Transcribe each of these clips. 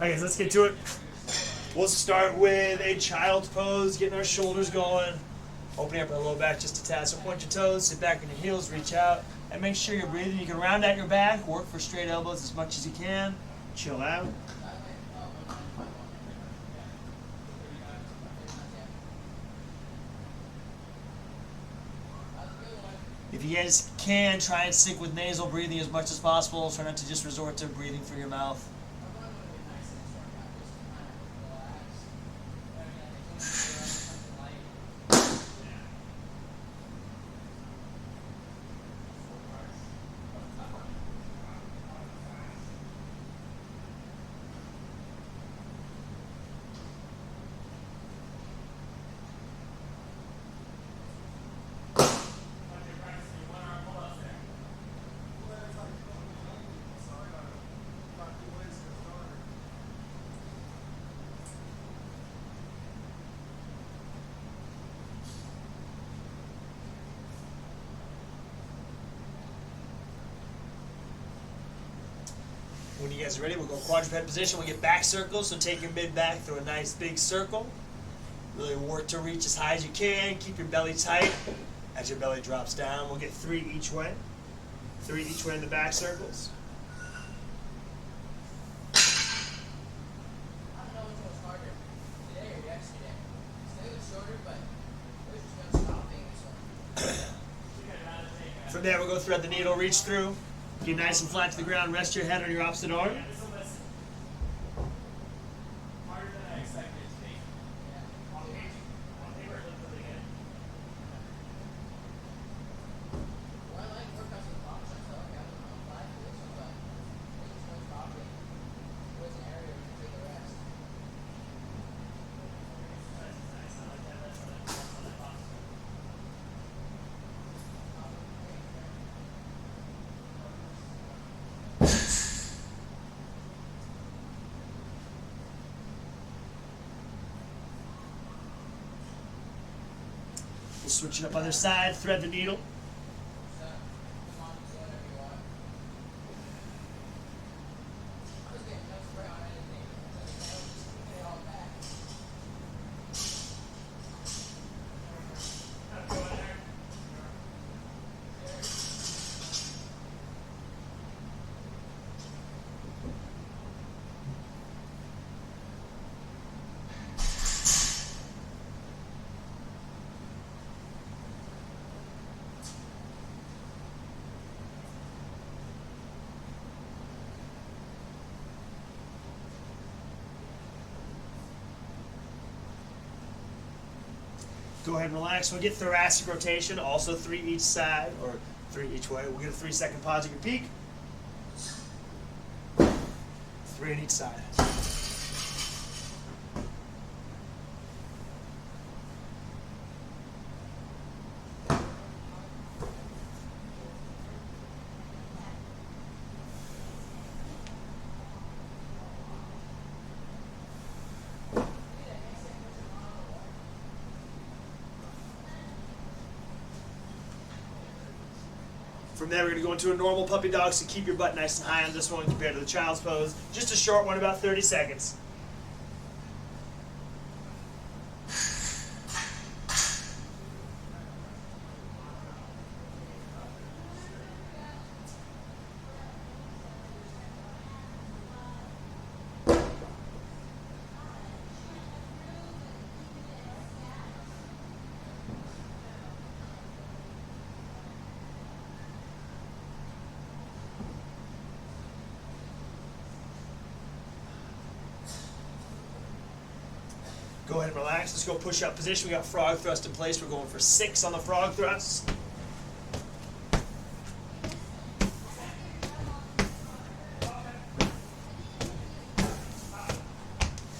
Okay, so let's get to it. We'll start with a child's pose, getting our shoulders going, opening up our low back just a tad. So point your toes, sit back on your heels, reach out, and make sure you're breathing. You can round out your back, work for straight elbows as much as you can. Chill out. If you guys can, try and stick with nasal breathing as much as possible. Try not to just resort to breathing through your mouth. When you guys are ready, we'll go quadruped position. We'll get back circles, so take your mid back through a nice big circle. Really work to reach as high as you can. Keep your belly tight as your belly drops down. We'll get 3 each way. 3 each way in the back circles. From there, we'll go thread the needle, reach through. Get nice and flat to the ground. Rest your head on your opposite arm. We'll switch it up other side, thread the needle. Go ahead and relax. We'll get thoracic rotation, also 3 each side, or 3 each way. We'll get a 3-second pause at your peak. 3 on each side. From there, we're going to go into a normal puppy dog, so keep your butt nice and high on this one compared to the child's pose. Just a short one, about 30 seconds. Go ahead and relax. Let's go push-up position. We got frog thrust in place. We're going for 6 on the frog thrust.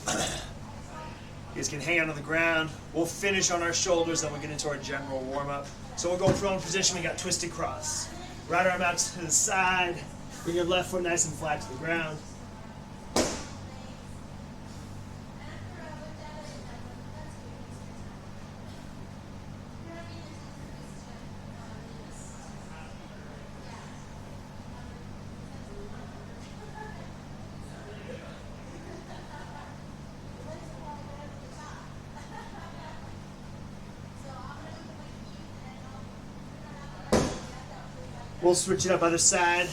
You guys can hang on the ground. We'll finish on our shoulders, then we'll get into our general warm-up. So we'll go prone position. We got twisted cross. Right arm out to the side. Bring your left foot nice and flat to the ground. We'll switch it up other side.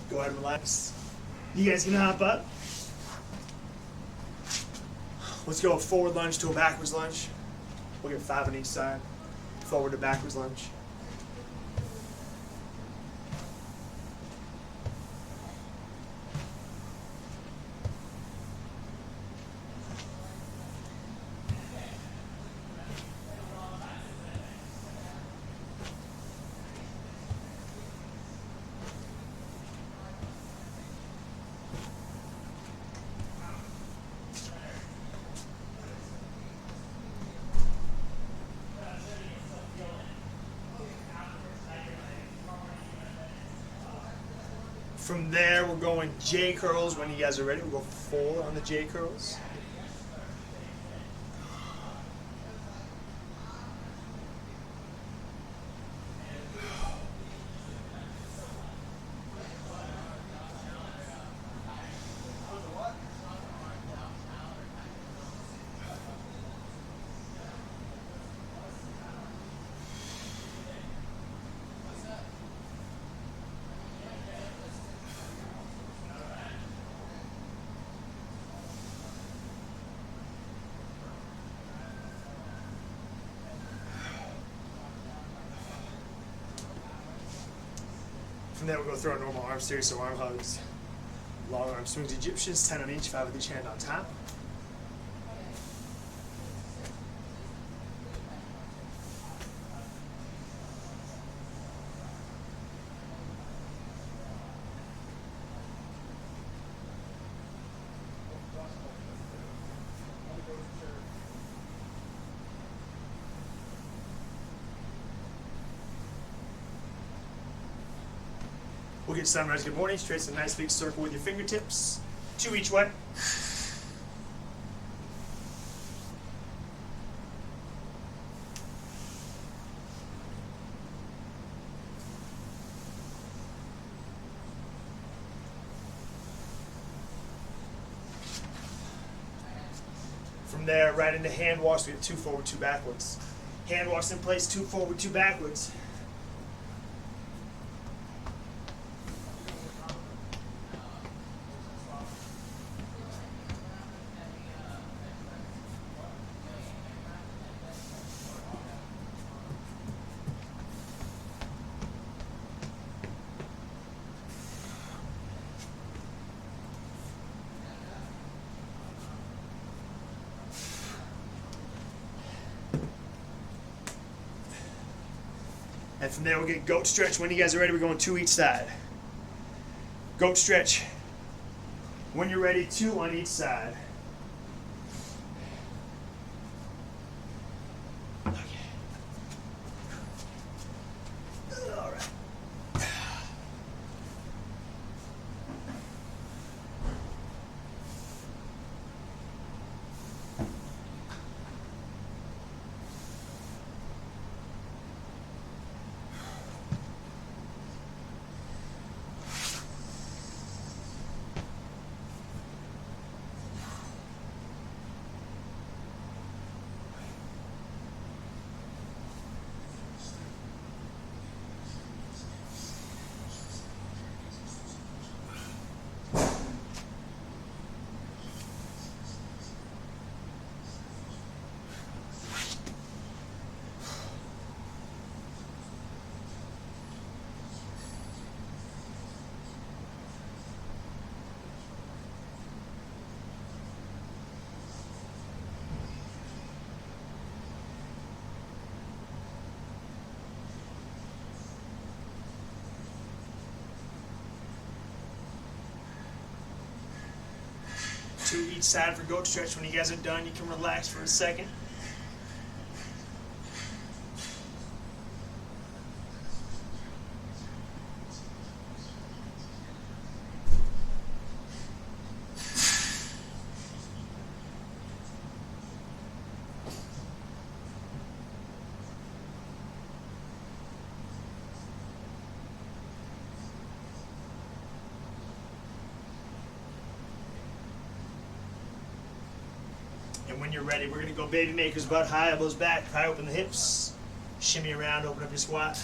Go ahead and relax. You guys gonna hop up? Let's go a forward lunge to a backwards lunge. We'll get 5 on each side. Forward to backwards lunge. From there, we're going J curls. When you guys are ready, we'll go full on the J curls. From there, we'll go through our normal arm series, so arm hugs, long arm swings, Egyptians, 10 on each, 5 with each hand on top. We'll get sunrise, good morning, trace a nice big circle with your fingertips, 2 each way. From there, right into hand wash, we get 2 forward, 2 backwards. Hand wash in place, 2 forward, 2 backwards. And from there, we'll get goat stretch. When you guys are ready, we're going 2 each side. Goat stretch. When you're ready, 2 on each side. Okay. All right. To each side for goat stretch. When you guys are done, you can relax for a second. when you're ready. We're going to go baby makers, butt high, elbows back, pry open the hips, shimmy around, open up your squat.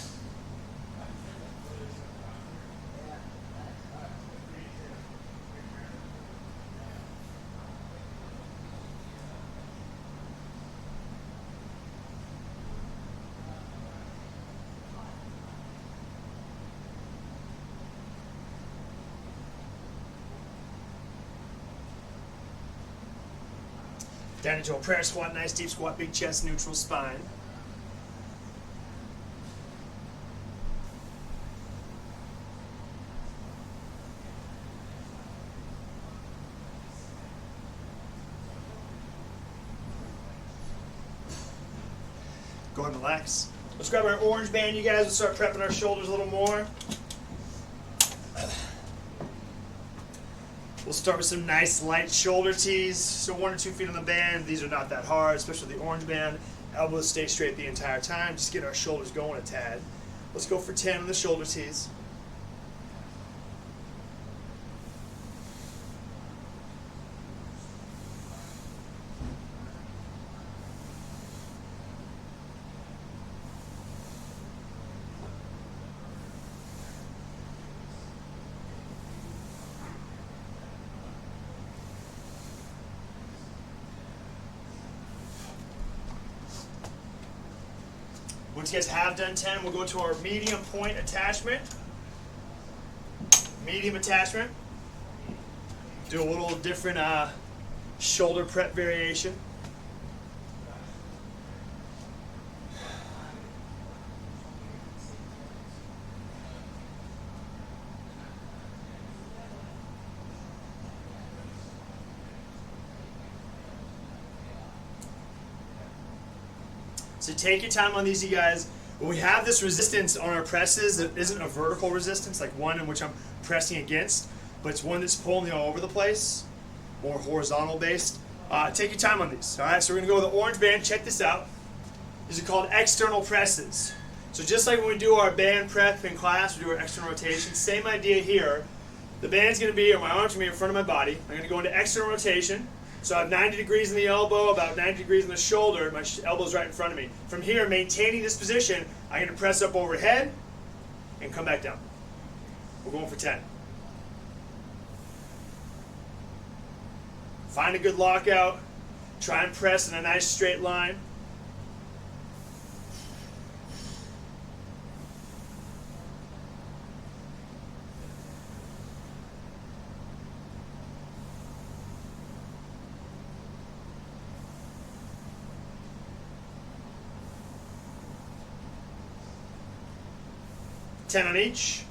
Down into a prayer squat, nice deep squat, big chest, neutral spine. Go ahead and relax. Let's grab our orange band, you guys. We'll start prepping our shoulders a little more. We'll start with some nice light shoulder tees. So 1 or 2 feet on the band. These are not that hard, especially the orange band. Elbows stay straight the entire time. Just get our shoulders going a tad. Let's go for 10 on the shoulder tees. Once you guys have done 10, we'll go to our medium point attachment. Medium attachment. Do a little different shoulder prep variation. So take your time on these, you guys. When we have this resistance on our presses, that isn't a vertical resistance, like one in which I'm pressing against, but it's one that's pulling me all over the place, more horizontal based. Take your time on these. All right, so we're gonna go with the orange band. Check this out. These are called external presses. So just like when we do our band prep in class, we do our external rotation. Same idea here. The band's gonna be, or my arm's gonna be in front of my body. I'm gonna go into external rotation. So I have 90 degrees in the elbow, about 90 degrees in the shoulder. My elbow's right in front of me. From here, maintaining this position, I'm going to press up overhead and come back down. We're going for 10. Find a good lockout. Try and press in a nice straight line. Ten on each.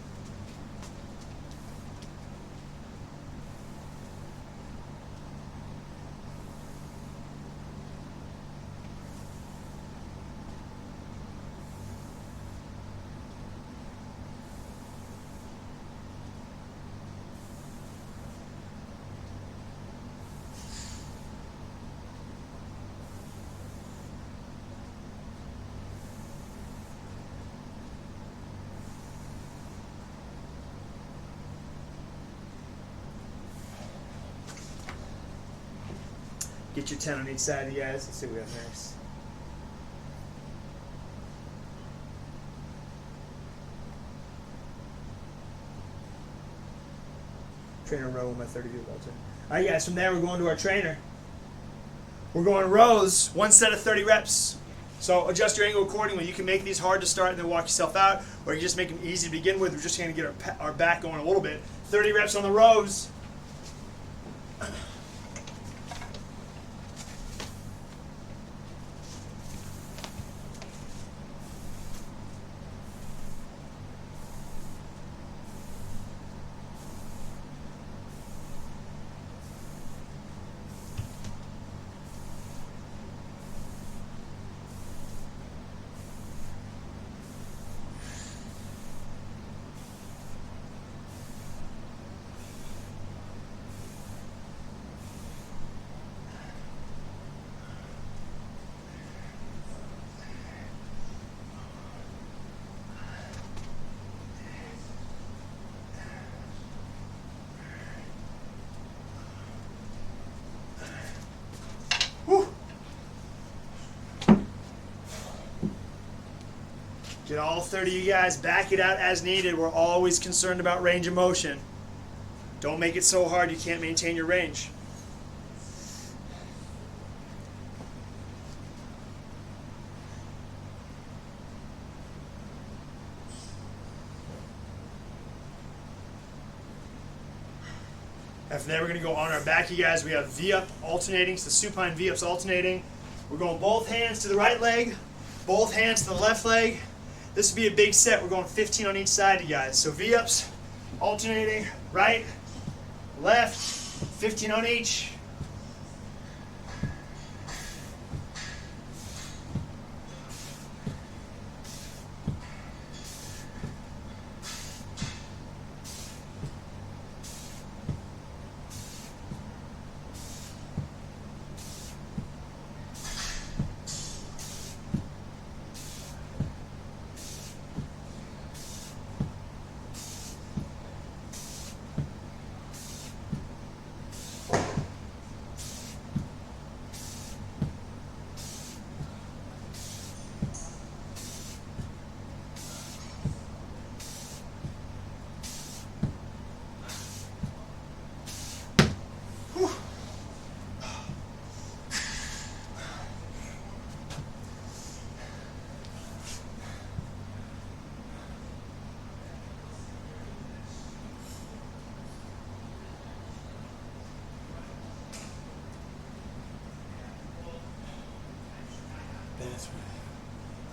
Get your 10 on each side, you guys. Let's see what we have next. Trainer row with my 30 view belt. All right, guys, from there we're going to our trainer. We're going rows, one set of 30 reps. So adjust your angle accordingly. You can make these hard to start and then walk yourself out, or you can just make them easy to begin with. We're just going to get our back going a little bit. 30 reps on the rows. Hopefully all 30 of you guys back it out as needed. We're always concerned about range of motion. Don't make it so hard you can't maintain your range. After that, we're going to go on our back, you guys. We have V-up alternating, so supine V-ups alternating. We're going both hands to the right leg, both hands to the left leg. This will be a big set. We're going 15 on each side, you guys. So V-ups alternating, right, left, 15 on each.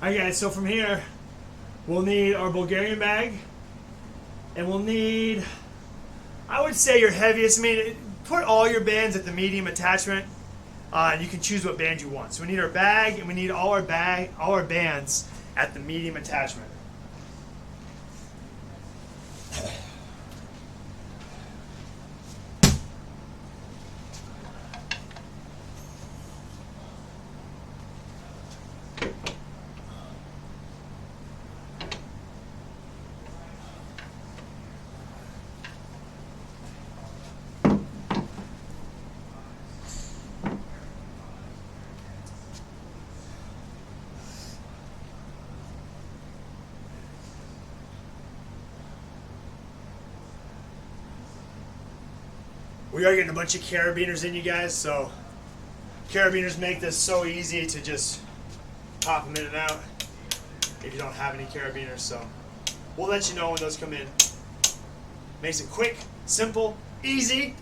Alright guys, so from here, we'll need our Bulgarian bag, and we'll need, I would say your heaviest, put all your bands at the medium attachment, and you can choose what band you want. So we need our bag, and we need all our bands at the medium attachment. We are getting a bunch of carabiners in, you guys, so carabiners make this so easy to just pop them in and out if you don't have any carabiners, so we'll let you know when those come in. Makes it quick, simple, easy.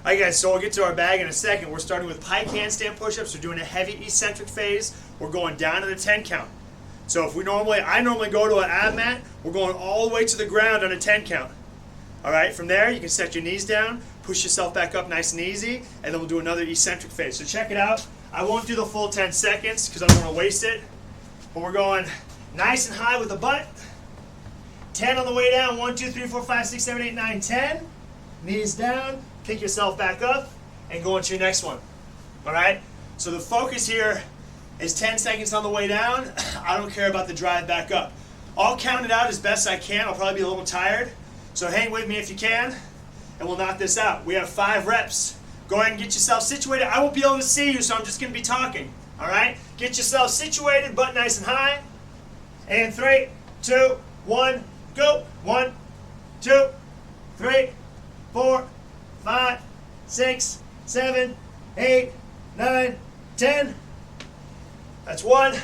Alright guys, so we'll get to our bag in a second. We're starting with pike handstand push-ups. We're doing a heavy eccentric phase. We're going down to the 10 count. So if I normally go to an ab mat, we're going all the way to the ground on a 10 count. All right, from there you can set your knees down, push yourself back up nice and easy, and then we'll do another eccentric phase. So check it out. I won't do the full 10 seconds because I don't want to waste it. But we're going nice and high with the butt. 10 on the way down. 1, 2, 3, 4, 5, 6, 7, 8, 9, 10. Knees down, pick yourself back up, and go into your next one. All right? So the focus here is 10 seconds on the way down. I don't care about the drive back up. I'll count it out as best I can. I'll probably be a little tired. So hang with me if you can, and we'll knock this out. We have 5 reps. Go ahead and get yourself situated. I won't be able to see you, so I'm just going to be talking. All right? Get yourself situated, butt nice and high. And 3, 2, 1, go. 1, 2, 3, 4, 5, 6, 7, 8, 9, 10. That's 1,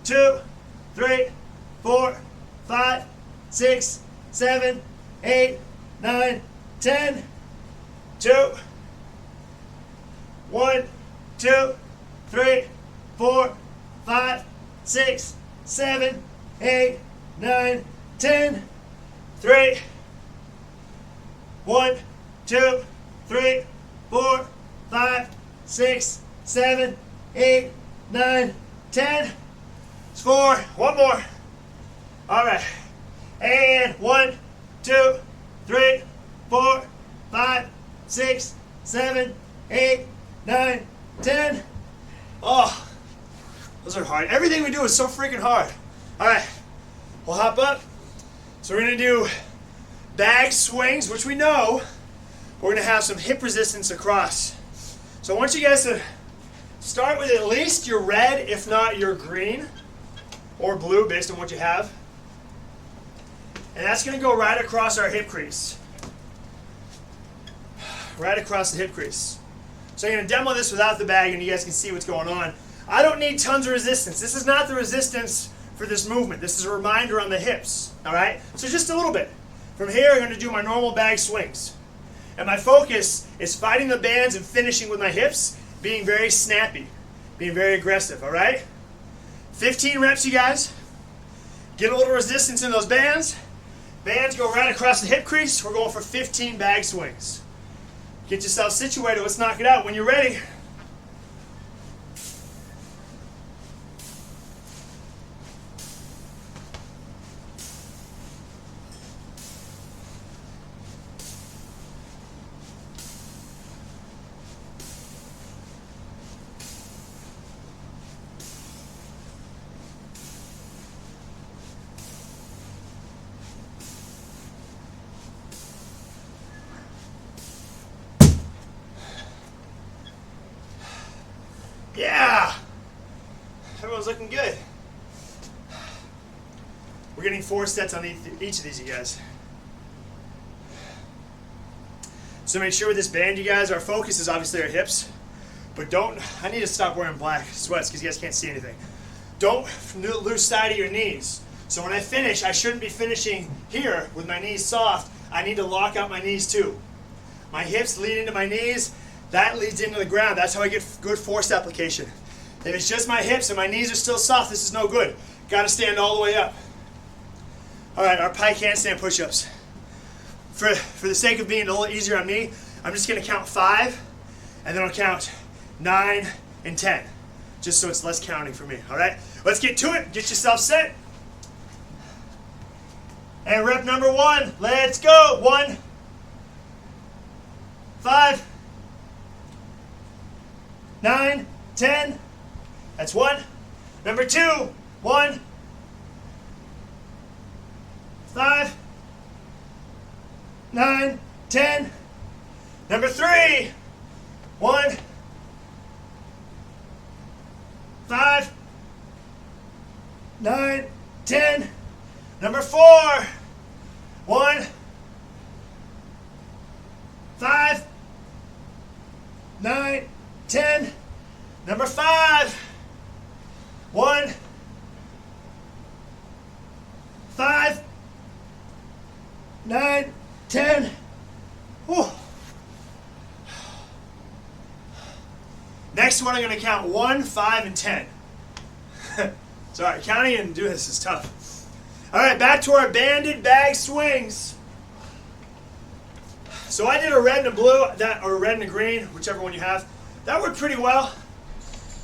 2, 3, 4, 5, 6, 7, 8, 9, 10. 2, 1, 2, 3, 4, 5, 6, 7, 8, 9, 10. 3, 1, 2, 3, 4, 5, 6, 7, 8, 9, 10. Score. One more. All right. And 1, 2, 3, 4, 5, 6, 7, 8, 9, 10. Oh, those are hard. Everything we do is so freaking hard. All right. We'll hop up. So we're going to do bag swings, which we know. We're going to have some hip resistance across. So I want you guys to Start with at least your red, if not your green or blue, based on what you have. And that's going to go right across our hip crease. Right across the hip crease. So I'm going to demo this without the bag and you guys can see what's going on. I don't need tons of resistance. This is not the resistance for this movement. This is a reminder on the hips. Alright? So just a little bit. From here I'm going to do my normal bag swings. And my focus is fighting the bands and finishing with my hips, being very snappy, being very aggressive. Alright? 15 reps, you guys. Get a little resistance in those bands. Bands go right across the hip crease. We're going for 15 bag swings. Get yourself situated. Let's knock it out when you're ready. Yeah! Everyone's looking good. We're getting 4 sets on each of these, you guys. So make sure with this band, you guys, our focus is obviously our hips. But I need to stop wearing black sweats because you guys can't see anything. Don't lose sight of your knees. So when I finish, I shouldn't be finishing here with my knees soft. I need to lock out my knees too. My hips lead into my knees. That leads into the ground. That's how I get good force application. If it's just my hips and my knees are still soft, this is no good. Got to stand all the way up. All right, our pike handstand push-ups. For the sake of being a little easier on me, I'm just going to count 5, and then I'll count 9 and 10, just so it's less counting for me. All right, let's get to it. Get yourself set. And rep number 1. Let's go. 1, 5. 9, 10. That's 1. Number 2. 1, 5, 9, 10. Number 3. 1, 5, 9, 10. Number 4. 1, 5, 9, 10. Number 5. 1, 5, 9, 10. Whew. Next one, I'm going to count 1, 5, and 10. Sorry, counting and doing this is tough. All right, back to our banded bag swings. So I did a red and a blue, or a red and a green, whichever one you have. That worked pretty well.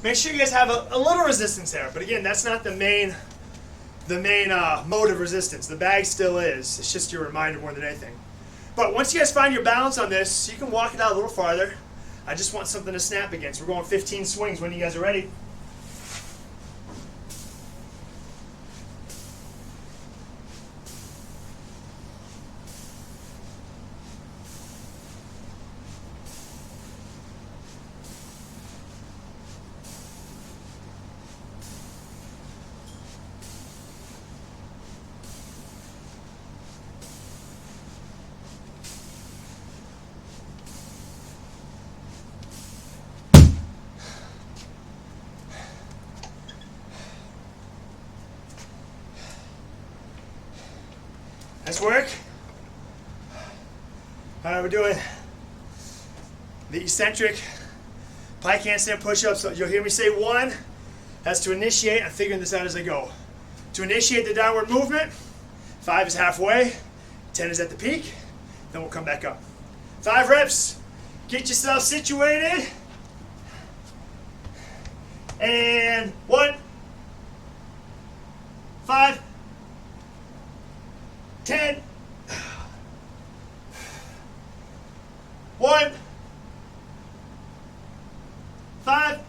Make sure you guys have a little resistance there. But again, that's not the main mode of resistance. The bag still is. It's just your reminder more than anything. But once you guys find your balance on this, you can walk it out a little farther. I just want something to snap against. We're going 15 swings when you guys are ready. Nice work. All right, we're doing the eccentric pike handstand push-ups. So you'll hear me say 1. That's to initiate. I'm figuring this out as I go. To initiate the downward movement, 5 is halfway, 10 is at the peak, then we'll come back up. 5 reps. Get yourself situated. And 1, 5, 10. 1, 5,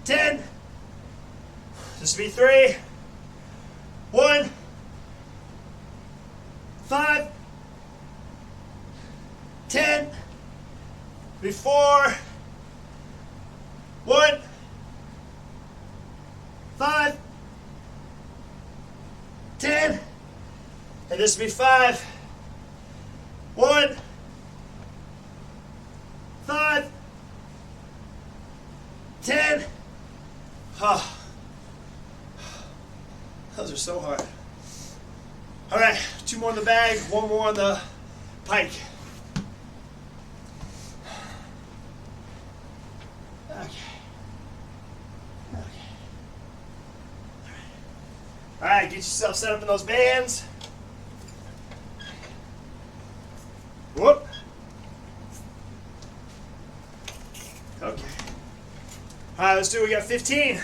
10. This will be 3. 1, 5, 10. Be 4, 1, 5, 10, and this will be 5, 1, 5, 10. Oh. Those are so hard. All right, 2 more in the bag, 1 more on the pike. Okay. All right, get yourself set up in those bands. Whoop. Okay. All right, let's do it. We got 15.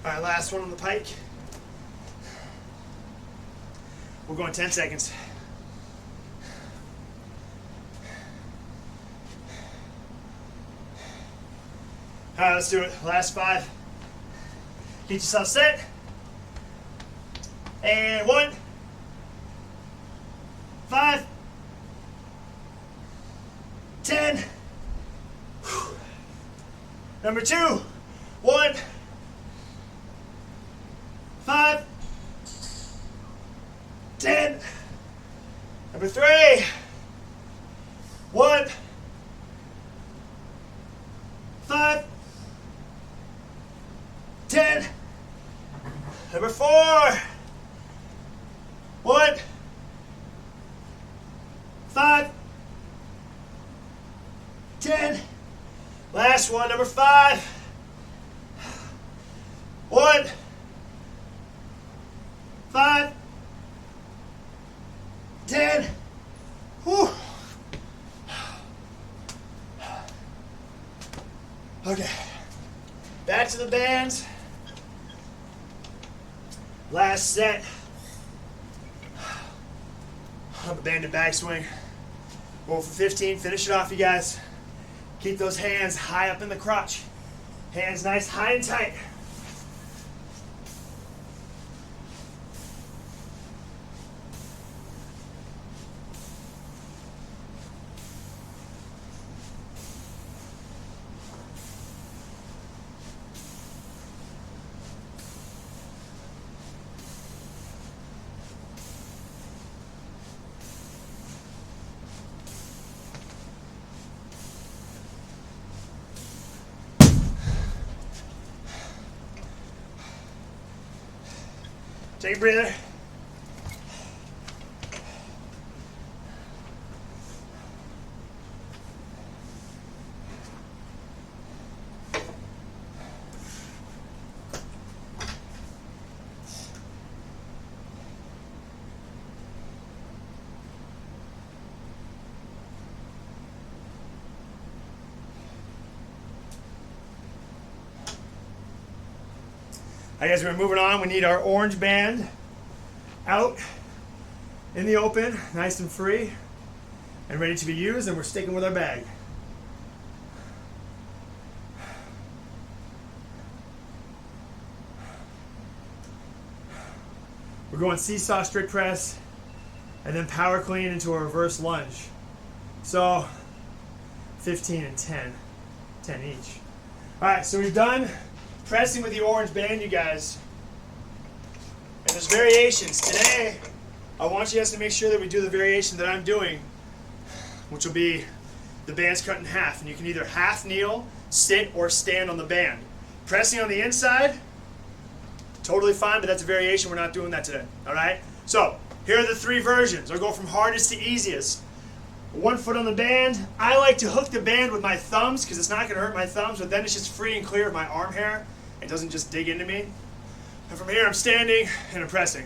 All right, last one on the pike. We're going 10 seconds. All right, let's do it. Last 5. Get yourself set. And 1, 5, 10. Number 2, 1, 5, 10. Number 3, 1, 5, 10. Number 4, 1, 5, 10. Last one, number 5, 1, 5, 10. Whew. Okay, back to the bands. Last set. On the banded backswing. Roll for 15. Finish it off, you guys. Keep those hands high up in the crotch. Hands nice, high and tight. Take a breather. All right, guys, we're moving on. We need our orange band out in the open, nice and free, and ready to be used, and we're sticking with our bag. We're going seesaw strict press, and then power clean into a reverse lunge. So, 15 and 10, 10 each. All right, so we've done pressing with the orange band, you guys. And there's variations. Today, I want you guys to make sure that we do the variation that I'm doing, which will be the band's cut in half. And you can either half kneel, sit, or stand on the band. Pressing on the inside, totally fine, but that's a variation. We're not doing that today. All right? So, here are the 3 versions. I'll go from hardest to easiest. 1 foot on the band. I like to hook the band with my thumbs because it's not going to hurt my thumbs, but then it's just free and clear of my arm hair. It doesn't just dig into me. And from here, I'm standing and I'm pressing.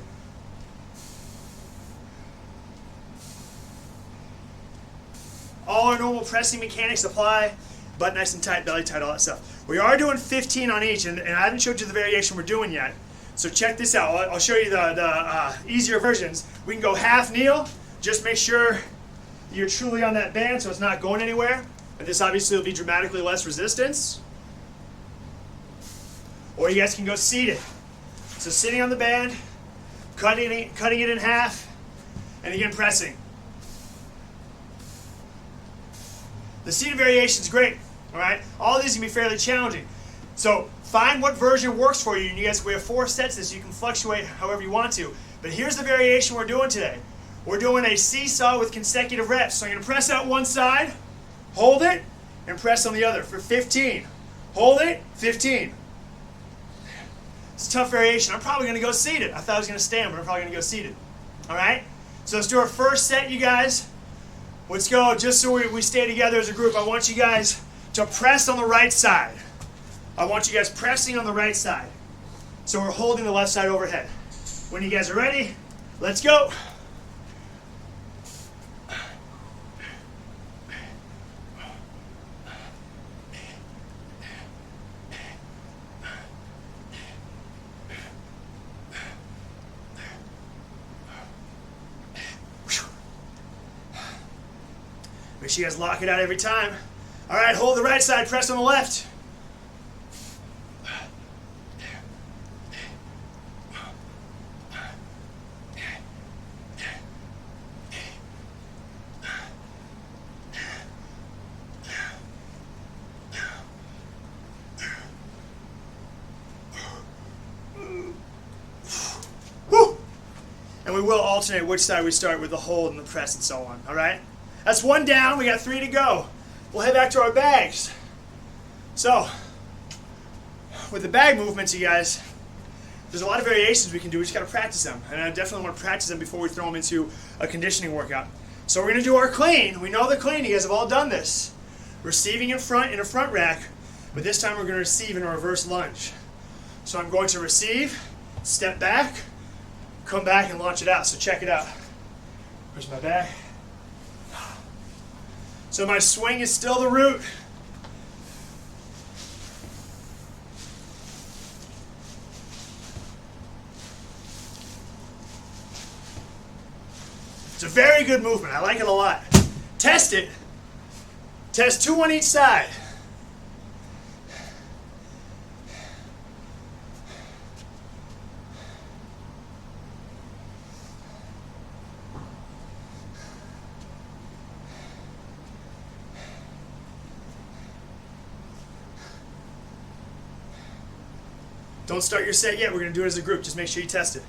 all our normal pressing mechanics apply. Butt nice and tight, belly tight, all that stuff. We are doing 15 on each, and I haven't showed you the variation we're doing yet. So check this out. I'll show you the easier versions. We can go half kneel. Just make sure you're truly on that band so it's not going anywhere. And this obviously will be dramatically less resistance. Or you guys can go seated. So sitting on the band, cutting it in half, and again pressing. The seated variation is great. All right, all these can be fairly challenging. So find what version works for you. And you guys, we have 4 sets of this. So you can fluctuate however you want to. But here's the variation we're doing today. We're doing a seesaw with consecutive reps. So I'm going to press out one side, hold it, and press on the other for 15. Hold it, 15. It's a tough variation. I'm probably going to go seated. I thought I was going to stand, but I'm probably going to go seated. All right? So let's do our first set, you guys. Let's go, just so we stay together as a group. I want you guys to press on the right side. I want you guys pressing on the right side. So we're holding the left side overhead. When you guys are ready, let's go. Make sure you guys lock it out every time. All right, hold the right side, press on the left. Woo! And we will alternate which side we start with the hold and the press and so on, all right? That's 1 down, we got 3 to go. We'll head back to our bags. So, with the bag movements, you guys, there's a lot of variations we can do. We just got to practice them. And I definitely want to practice them before we throw them into a conditioning workout. So we're going to do our clean. We know the clean. You guys have all done this. Receiving in front in a front rack, but this time we're going to receive in a reverse lunge. So I'm going to receive, step back, come back, and launch it out. So check it out. Where's my bag? So my swing is still the root. It's a very good movement. I like it a lot. Test it. Test 2 on each side. Don't start your set yet. We're going to do it as a group. Just make sure you test it.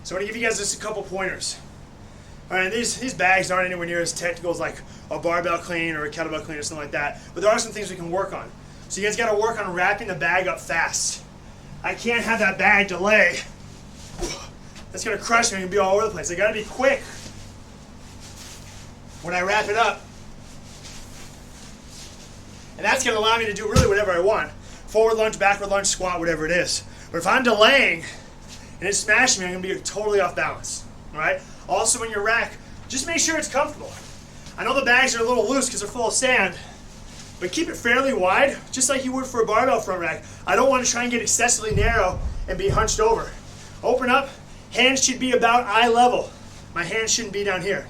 So I'm going to give you guys just a couple pointers. All right, these bags aren't anywhere near as technical as like a barbell clean or a kettlebell clean or something like that. But there are some things we can work on. So you guys got to work on wrapping the bag up fast. I can't have that bag delay. That's going to crush me and be all over the place. I got to be quick when I wrap it up. And that's going to allow me to do really whatever I want. Forward lunge, backward lunge, squat, whatever it is. But if I'm delaying and it's smashing me, I'm going to be totally off balance. All right? Also, when you're rack, just make sure it's comfortable. I know the bags are a little loose because they're full of sand, but keep it fairly wide, just like you would for a barbell front rack. I don't want to try and get excessively narrow and be hunched over. Open up. Hands should be about eye level. My hands shouldn't be down here.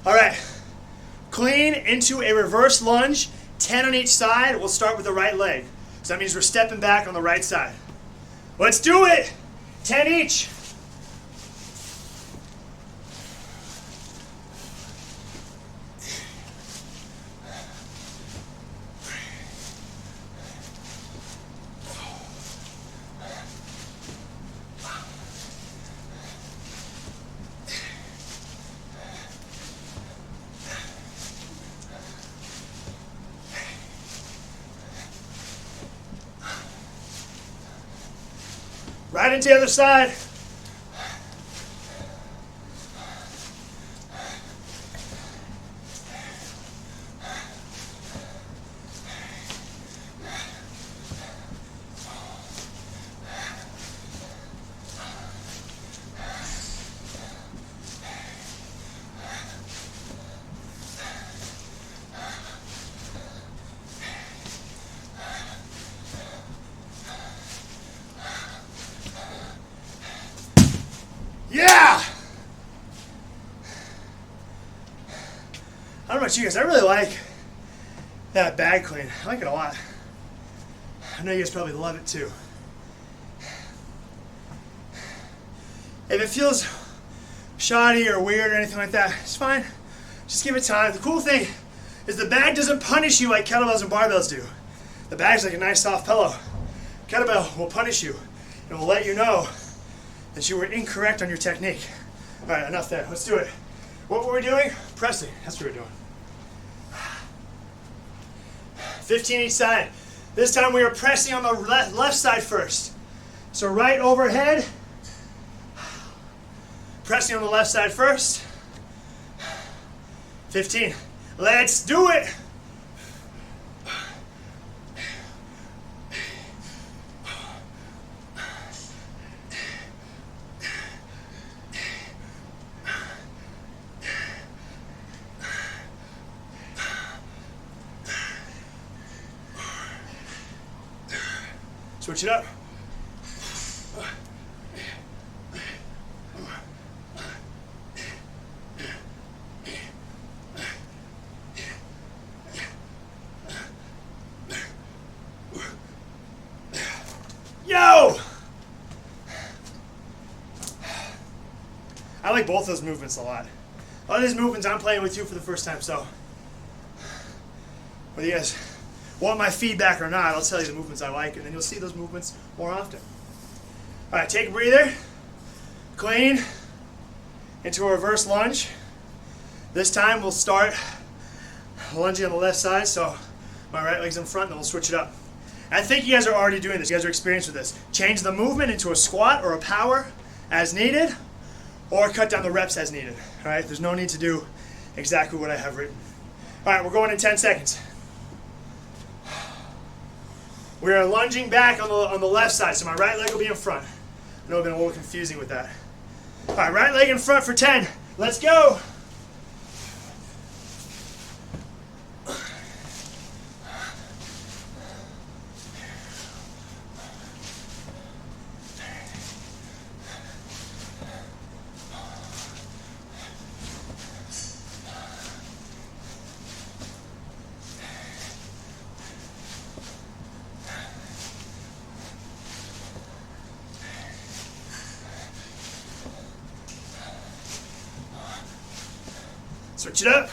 All right. Clean into a reverse lunge, 10 on each side. We'll start with the right leg. So that means we're stepping back on the right side. Let's do it. 10 each. Right into the other side. I don't know about you guys, I really like that bag clean. I like it a lot. I know you guys probably love it too. If it feels shoddy or weird or anything like that, it's fine. Just give it time. The cool thing is the bag doesn't punish you like kettlebells and barbells do. The bag's like a nice soft pillow. Kettlebell will punish you. It will let you know that you were incorrect on your technique. All right, enough there. Let's do it. What were we doing? Pressing. That's what we're doing. 15 each side. This time we are pressing on the left side first. So right overhead. Pressing on the left side first. 15. Let's do it. Switch it up. Yo! I like both those movements a lot. A lot of these movements I'm playing with you for the first time, so whether you guys want my feedback or not, I'll tell you the movements I like, and then you'll see those movements more often. All right, take a breather. Clean into a reverse lunge. This time we'll start lunging on the left side, so my right leg's in front, and then we'll switch it up. I think you guys are already doing this. You guys are experienced with this. Change the movement into a squat or a power as needed, or cut down the reps as needed. All right, there's no need to do exactly what I have written. All right, we're going in 10 seconds. We are lunging back on the left side, so my right leg will be in front. I know I've been a little confusing with that. All right, right leg in front for 10. Let's go. Switch it up.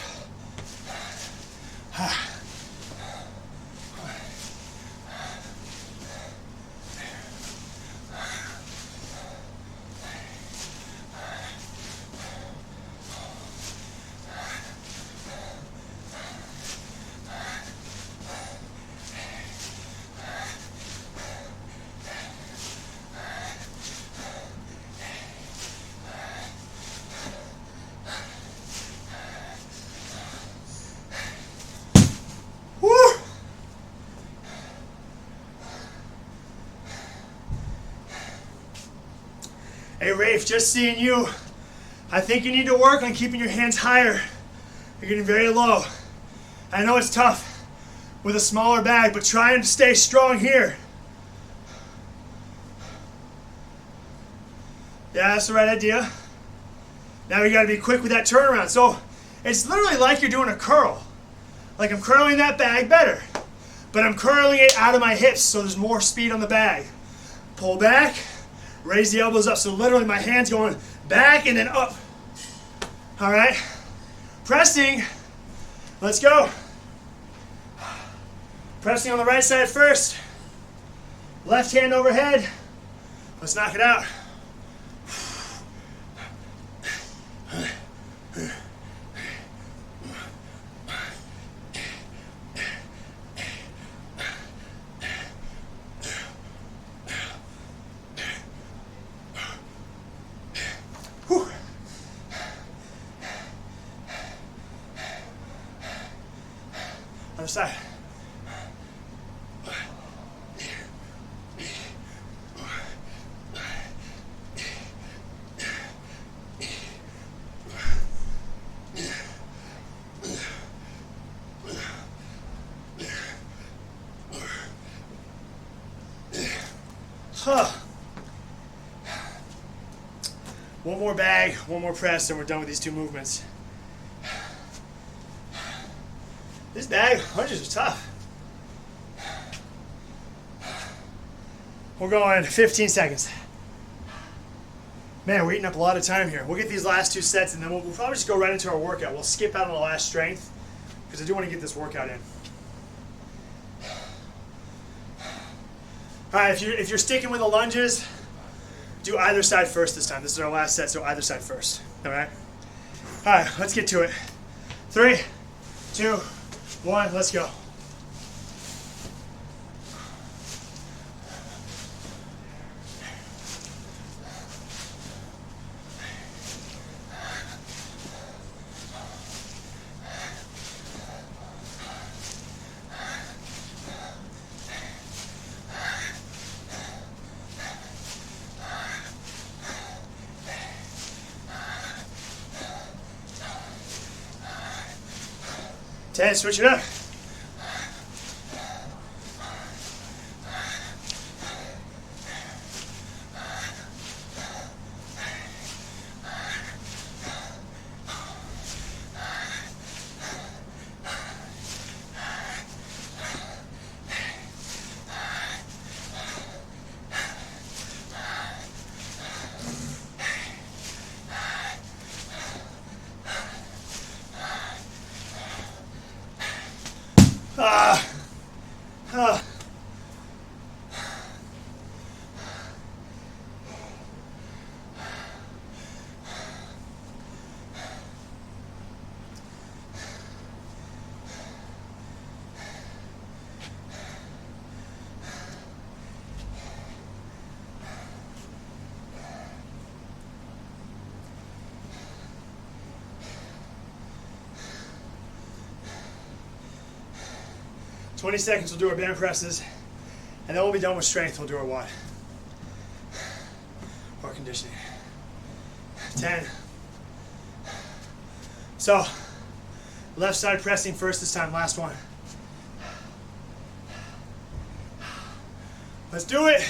Hey Rafe, just seeing you. I think you need to work on keeping your hands higher. You're getting very low. I know it's tough with a smaller bag, but try and stay strong here. Yeah, that's the right idea. Now we gotta be quick with that turnaround. So it's literally like you're doing a curl. Like I'm curling that bag better, but I'm curling it out of my hips so there's more speed on the bag. Pull back. Raise the elbows up, so literally my hand's going back and then up. All right, pressing, let's go. Pressing on the right side first. Left hand overhead. Let's knock it out. Other side. One more bag, one more press, and we're done with these two movements. This bag lunges are tough. We're going 15 seconds. Man, we're eating up a lot of time here. We'll get these last 2 sets and then we'll probably just go right into our workout. We'll skip out on the last strength because I do want to get this workout in. All right, if you're sticking with the lunges, do either side first this time. This is our last set, so either side first. All right? All right, let's get to it. 3, 2, 1, let's go. Switch it up. "20 seconds, we'll do our band presses, and then we'll be done with strength, we'll do our WOD. Or conditioning. 10. So, left side pressing first this time, last one. Let's do it.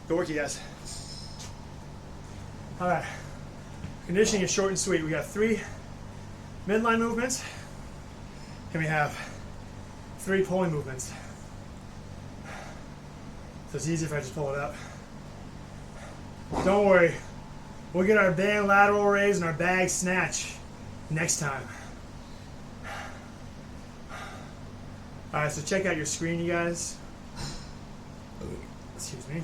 Good work, you guys. All right. Conditioning is short and sweet. We got 3 midline movements, and we have 3 pulling movements. So it's easy if I just pull it up. Don't worry. We'll get our band lateral raise and our bag snatch next time. All right, so check out your screen, you guys. Excuse me.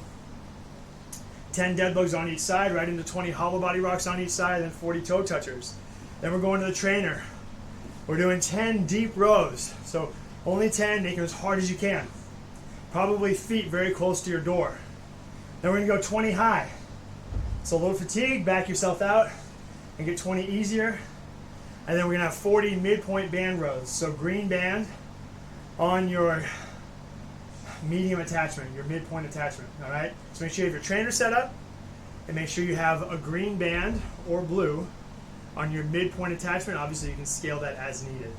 10 dead bugs on each side, right into 20 hollow body rocks on each side, then 40 toe touchers. Then we're going to the trainer. We're doing 10 deep rows. So only 10, make it as hard as you can. Probably feet very close to your door. Then we're gonna go 20 high. So low fatigue, back yourself out and get 20 easier. And then we're gonna have 40 midpoint band rows. So green band on your medium attachment, your midpoint attachment, all right? So make sure you have your trainer set up and make sure you have a green band or blue on your midpoint attachment. Obviously you can scale that as needed.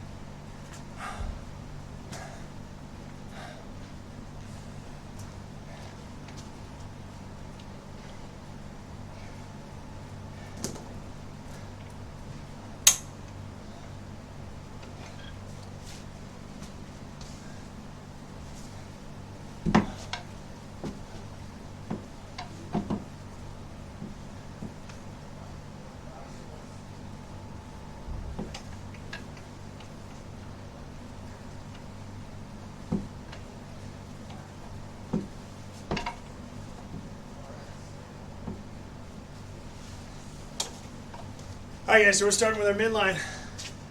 Alright guys, so we're starting with our midline.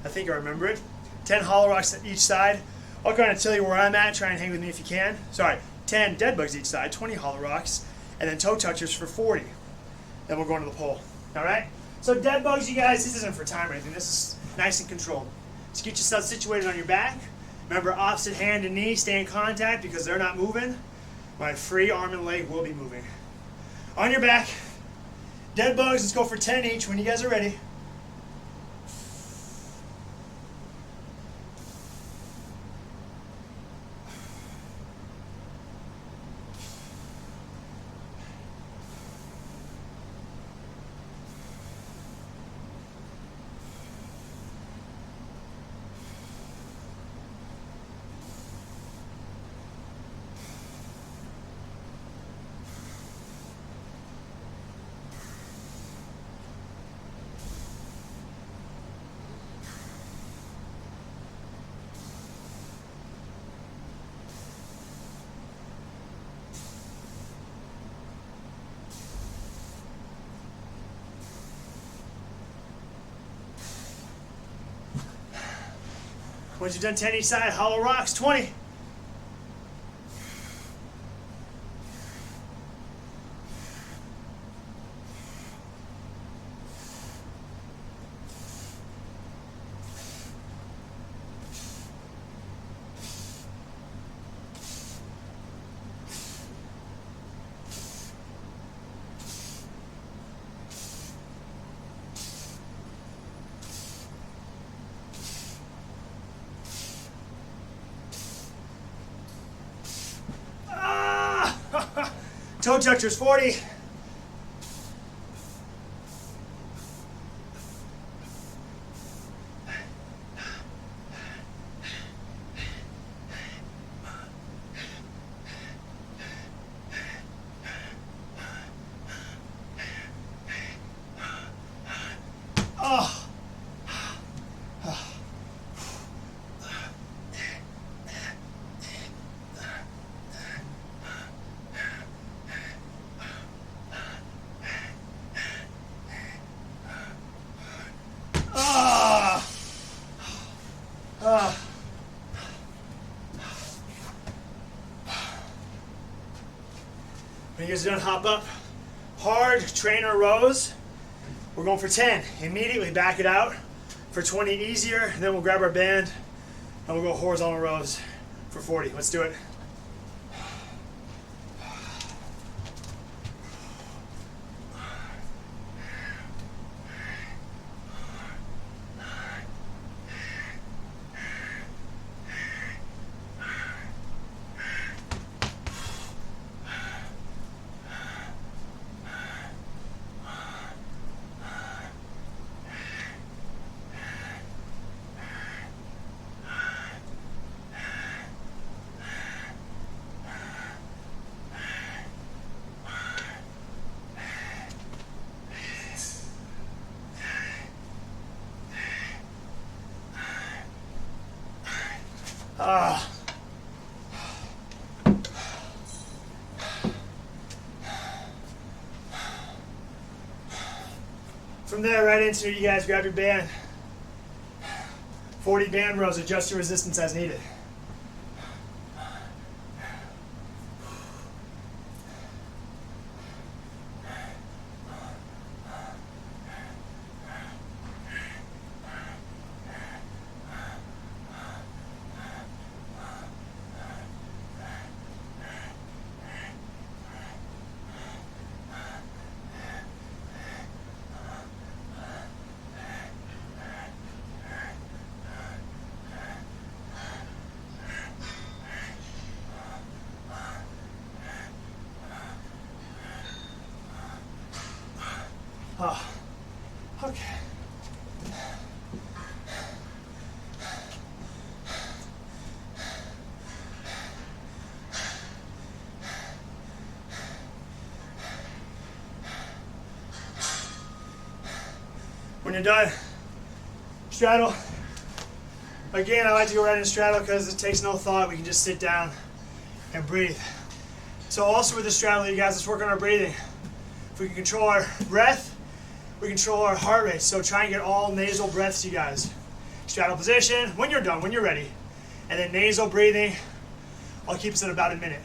I think I remember it. 10 hollow rocks each side. I'll kind of tell you where I'm at. Try and hang with me if you can. Sorry, 10 dead bugs each side, 20 hollow rocks, and then toe touchers for 40. Then we'll go into the pole. Alright? So dead bugs, you guys, this isn't for time or anything. This is nice and controlled. Just get yourself situated on your back. Remember, opposite hand and knee stay in contact because they're not moving. My free arm and leg will be moving. On your back, dead bugs, let's go for 10 each when you guys are ready. Once you've done 10 each side, hollow rocks, 20. Toe touchers, 40. Oh. When you guys are done, hop up. Hard trainer rows. We're going for 10. Immediately back it out for 20 easier. And then we'll grab our band and we'll go horizontal rows for 40. Let's do it. From there, right into you guys grab your band. 40 band rows, adjust your resistance as needed. Oh, okay. When you're done, straddle. Again, I like to go right into straddle because it takes no thought. We can just sit down and breathe. So also with the straddle, you guys, let's work on our breathing. If we can control our breath, we control our heart rate. So try and get all nasal breaths, you guys. Straddle position, when you're done, when you're ready. And then nasal breathing, I'll keep us at about a minute.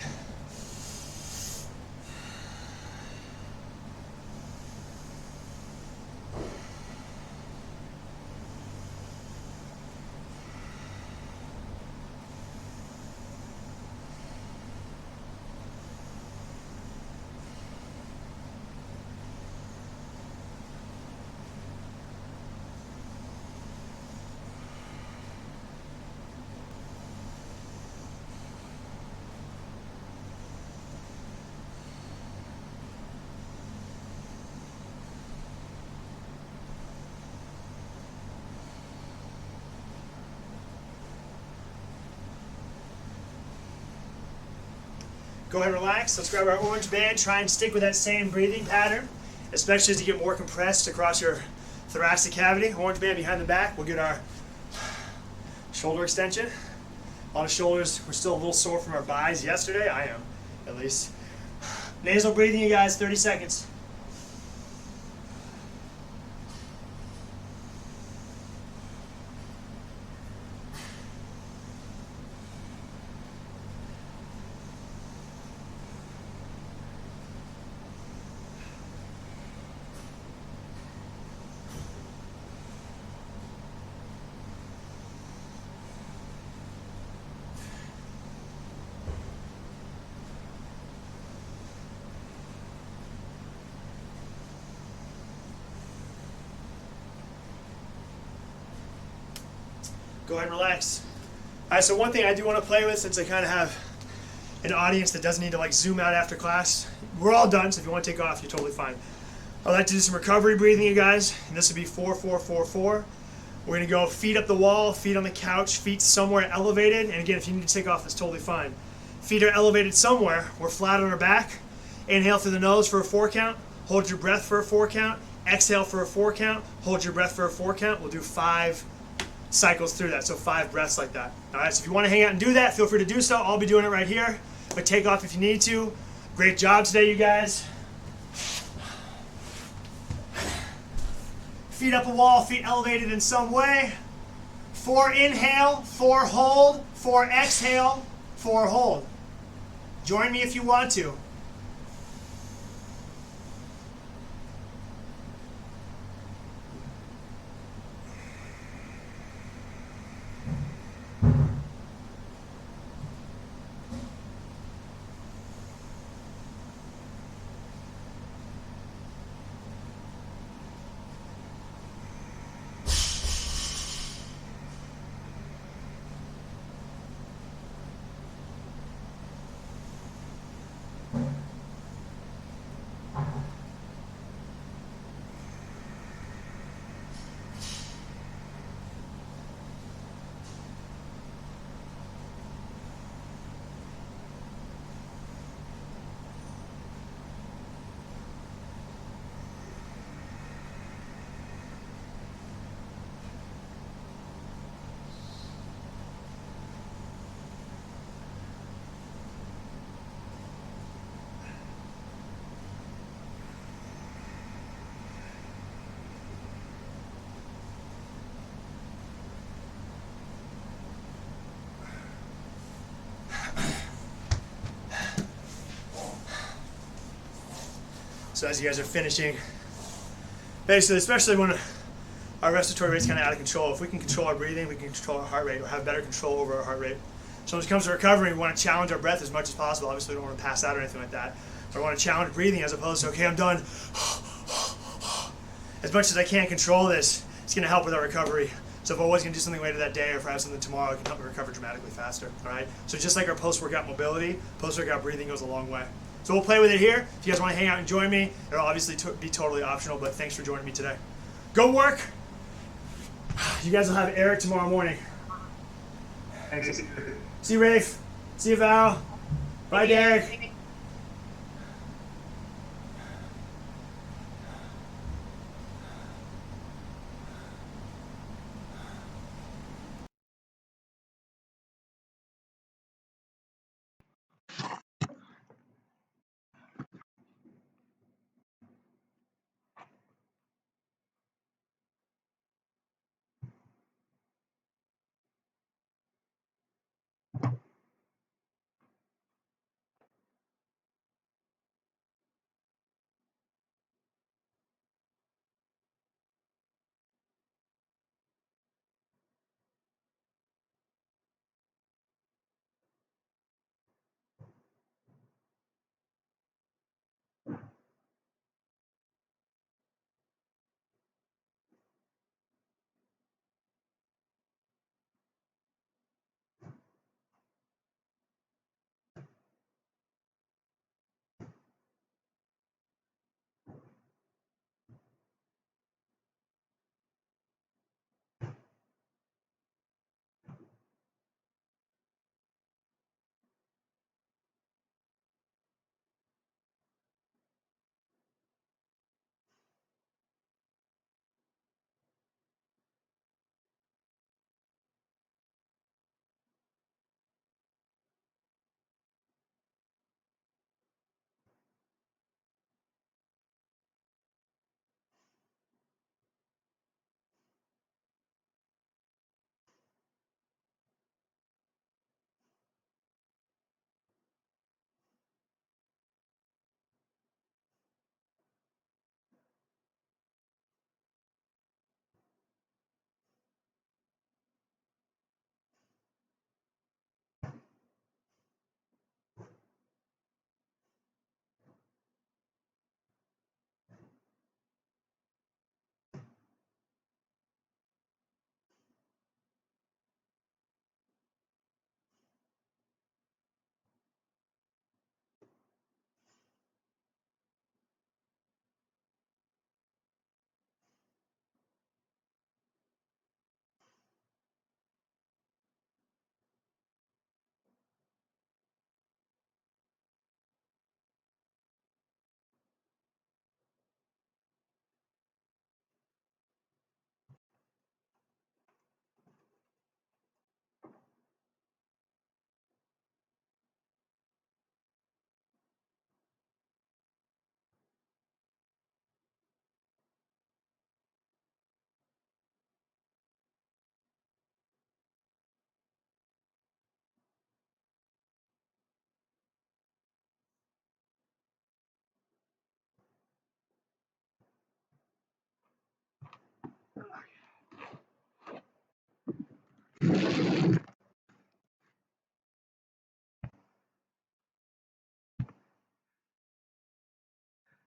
Go ahead and relax. Let's grab our orange band. Try and stick with that same breathing pattern, especially as you get more compressed across your thoracic cavity. Orange band behind the back. We'll get our shoulder extension. On the shoulders, we're still a little sore from our buys yesterday. I am, at least. Nasal breathing, you guys, 30 seconds. Go ahead and relax. All right, so one thing I do want to play with, since I kind of have an audience that doesn't need to like zoom out after class, we're all done, so if you want to take off, you're totally fine. I'd like to do some recovery breathing, you guys, and this would be 4-4-4-4. We're going to go feet up the wall, feet on the couch, feet somewhere elevated, and again, if you need to take off, that's totally fine. Feet are elevated somewhere, we're flat on our back. Inhale through the nose for a 4 count, hold your breath for a 4 count, exhale for a 4 count, hold your breath for a 4 count. We'll do 5 cycles through that, so 5 breaths like that. All right, so if you want to hang out and do that, feel free to do so. I'll be doing it right here, but take off if you need to. Great job today, you guys. Feet up a wall, feet elevated in some way. 4 inhale, 4 hold, 4 exhale, 4 hold. Join me if you want to. So as you guys are finishing, basically, especially when our respiratory rate's kind of out of control, if we can control our breathing, we can control our heart rate, or have better control over our heart rate. So when it comes to recovery, we want to challenge our breath as much as possible. Obviously, we don't want to pass out or anything like that. But I want to challenge breathing as opposed to, okay, I'm done. As much as I can control this, it's going to help with our recovery. So if I was going to do something later that day, or if I have something tomorrow, it can help me recover dramatically faster. All right. So just like our post-workout mobility, post-workout breathing goes a long way. So we'll play with it here. If you guys want to hang out and join me, it'll obviously be totally optional, but thanks for joining me today. Go work. You guys will have Eric tomorrow morning. Thanks. See you, Rafe. See you, Val. Bye, Derek.